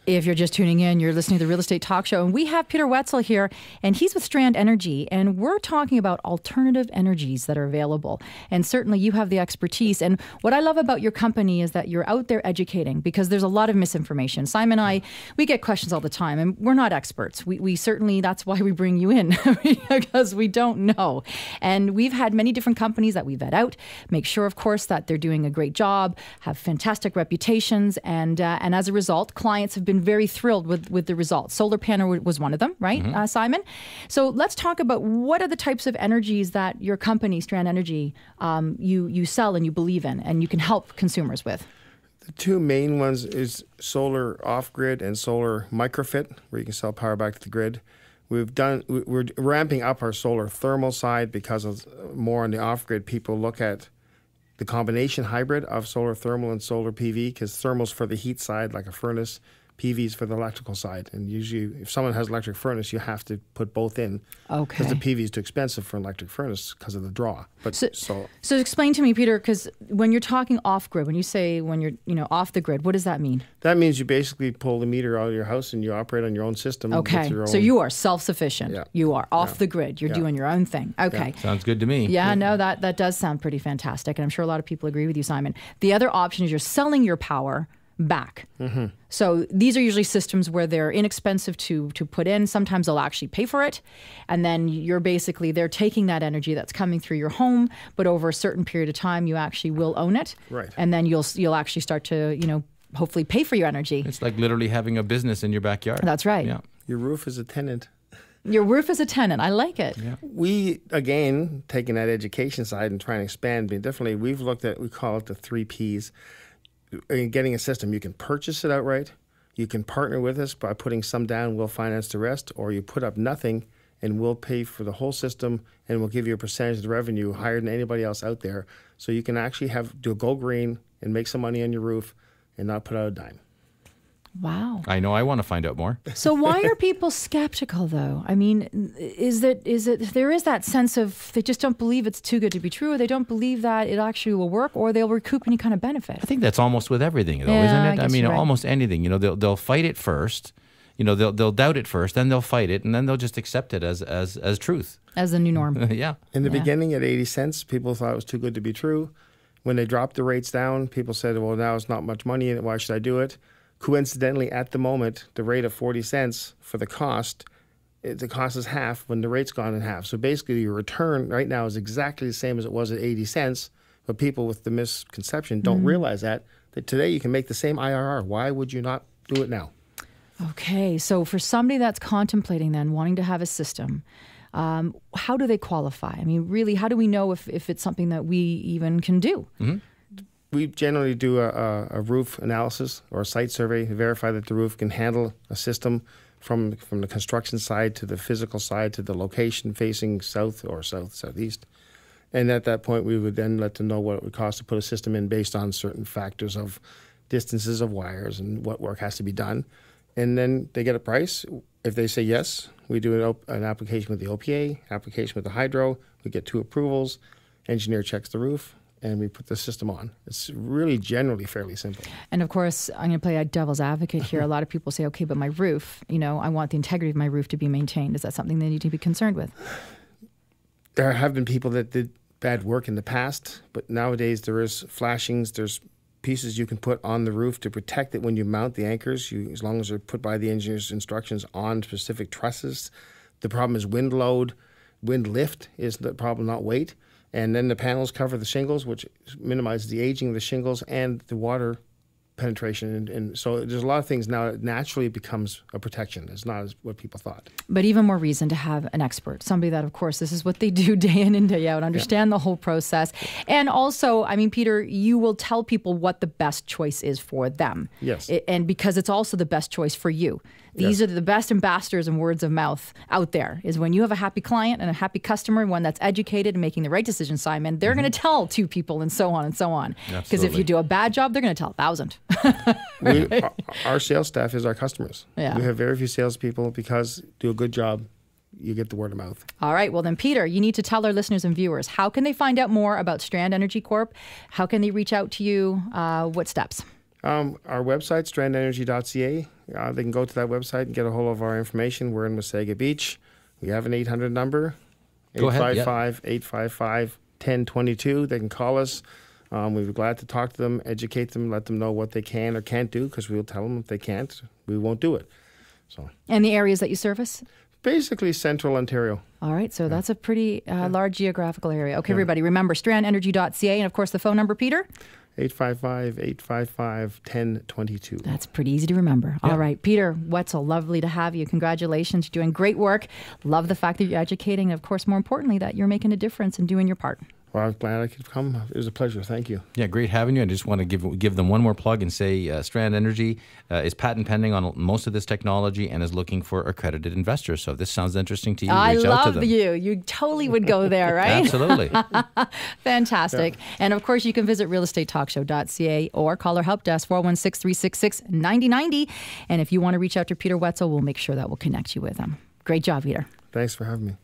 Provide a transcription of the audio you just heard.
If you're just tuning in, you're listening to the Real Estate Talk Show, and we have Peter Wetzel here, and he's with Strand Energy, and we're talking about alternative energies that are available. And certainly you have the expertise. And what I love about your company is that you're out there educating, because there's a lot of misinformation. Simon and I, we get questions all the time, and we're not experts. We certainly, that's why we bring you in, because we don't know. And we've had many different companies that we vet out, make sure, of course, that they're doing a great job, have fantastic reputations, and as a result, clients have been very thrilled with the results. Solar panel was one of them, right, Simon? So let's talk about what are the types of energies that your company, Strand Energy, you sell and you believe in, and you can help consumers with. The two main ones is solar off-grid and solar microfit, where you can sell power back to the grid. We're ramping up our solar thermal side because of more on the off-grid. People look at the combination hybrid of solar thermal and solar PV, because thermal's for the heat side, like a furnace. PV's for the electrical side. And usually, if someone has an electric furnace, you have to put both in. Okay. Because the PV is too expensive for an electric furnace because of the draw. But so explain to me, Peter, because when you're talking off-grid, when you say when you're off the grid, what does that mean? That means you basically pull the meter out of your house and you operate on your own system. Okay. So you are self-sufficient. Yeah. You are off the grid. You're doing your own thing. Okay. Yeah. Sounds good to me. Yeah, no, that does sound pretty fantastic. And I'm sure a lot of people agree with you, Simon. The other option is you're selling your power back. Mm-hmm. So these are usually systems where they're inexpensive to put in. Sometimes they'll actually pay for it. And then they're taking that energy that's coming through your home, but over a certain period of time, you actually will own it. Right. And then you'll actually start to, hopefully pay for your energy. It's like literally having a business in your backyard. That's right. Yeah. Your roof is a tenant. Your roof is a tenant. I like it. Yeah. We, again, taking that education side and trying to expand differently, we call it the 3 Ps. In getting a system, you can purchase it outright, you can partner with us by putting some down, we'll finance the rest, or you put up nothing and we'll pay for the whole system and we'll give you a percentage of the revenue higher than anybody else out there. So you can actually do a go green and make some money on your roof and not put out a dime. Wow. I know. I want to find out more. So why are people skeptical, though? I mean, there is that sense of they just don't believe it's too good to be true, or they don't believe that it actually will work, or they'll recoup any kind of benefit? I think that's almost with everything, though, Yeah, isn't it? I mean, almost anything. They'll fight it first. They'll doubt it first, then they'll fight it, and then they'll just accept it as truth. As the new norm. Yeah. In the beginning, at 80 cents, people thought it was too good to be true. When they dropped the rates down, people said, well, now it's not much money in it. Why should I do it? Coincidentally, at the moment, the rate of 40 cents for the cost is half when the rate's gone in half. So basically, your return right now is exactly the same as it was at 80 cents. But people with the misconception don't realize that today you can make the same IRR. Why would you not do it now? Okay. So for somebody that's contemplating then wanting to have a system, how do they qualify? I mean, really, how do we know if it's something that we even can do? Mm-hmm. We generally do a roof analysis or a site survey to verify that the roof can handle a system from the construction side to the physical side to the location facing south or southeast. And at that point, we would then let them know what it would cost to put a system in based on certain factors of distances of wires and what work has to be done. And then they get a price. If they say yes, we do an application with the OPA, application with the hydro. We get 2 approvals. Engineer checks the roof, and we put the system on. It's really generally fairly simple. And of course, I'm going to play a devil's advocate here. A lot of people say, okay, but my roof, I want the integrity of my roof to be maintained. Is that something they need to be concerned with? There have been people that did bad work in the past, but nowadays there is flashings, there's pieces you can put on the roof to protect it when you mount the anchors, as long as they're put by the engineer's instructions on specific trusses. The problem is wind load. Wind lift is the problem, not weight. And then the panels cover the shingles, which minimizes the aging of the shingles and the water penetration. And so there's a lot of things now. It naturally becomes a protection. It's not as what people thought. But even more reason to have an expert, somebody that, of course, this is what they do day in and day out, understand the whole process. And also, I mean, Peter, you will tell people what the best choice is for them. Yes. And because it's also the best choice for you. These are the best ambassadors and words of mouth out there, is when you have a happy client and a happy customer, one that's educated and making the right decision, Simon, they're going to tell 2 people and so on and so on. Because if you do a bad job, they're going to tell 1,000. Our sales staff is our customers. Yeah. We have very few salespeople because do a good job, you get the word of mouth. All right. Well, then, Peter, you need to tell our listeners and viewers, how can they find out more about Strand Energy Corp? How can they reach out to you? What steps? Our website, strandenergy.ca, they can go to that website and get a hold of our information. We're in Wasaga Beach. We have an 800 number, Go ahead, yeah. 855-855-1022. They can call us. We'd be glad to talk to them, educate them, let them know what they can or can't do, because we'll tell them if they can't, we won't do it. So. And the areas that you service? Basically central Ontario. All right, so that's a pretty large geographical area. Okay, everybody, remember strandenergy.ca, and of course the phone number, Peter? 855-855-1022. That's pretty easy to remember. Yeah. All right, Peter Wetzel, lovely to have you. Congratulations. You're doing great work. Love the fact that you're educating, and of course, more importantly, that you're making a difference and doing your part. Well, I'm glad I could come. It was a pleasure. Thank you. Yeah, great having you. I just want to give them one more plug and say Strand Energy is patent pending on most of this technology and is looking for accredited investors. So if this sounds interesting to you, reach out to them. I love you. You totally would go there, right? Absolutely. Fantastic. Yeah. And of course, you can visit realestatetalkshow.ca or call our help desk 416-366-9090. And if you want to reach out to Peter Wetzel, we'll make sure that we'll connect you with him. Great job, Peter. Thanks for having me.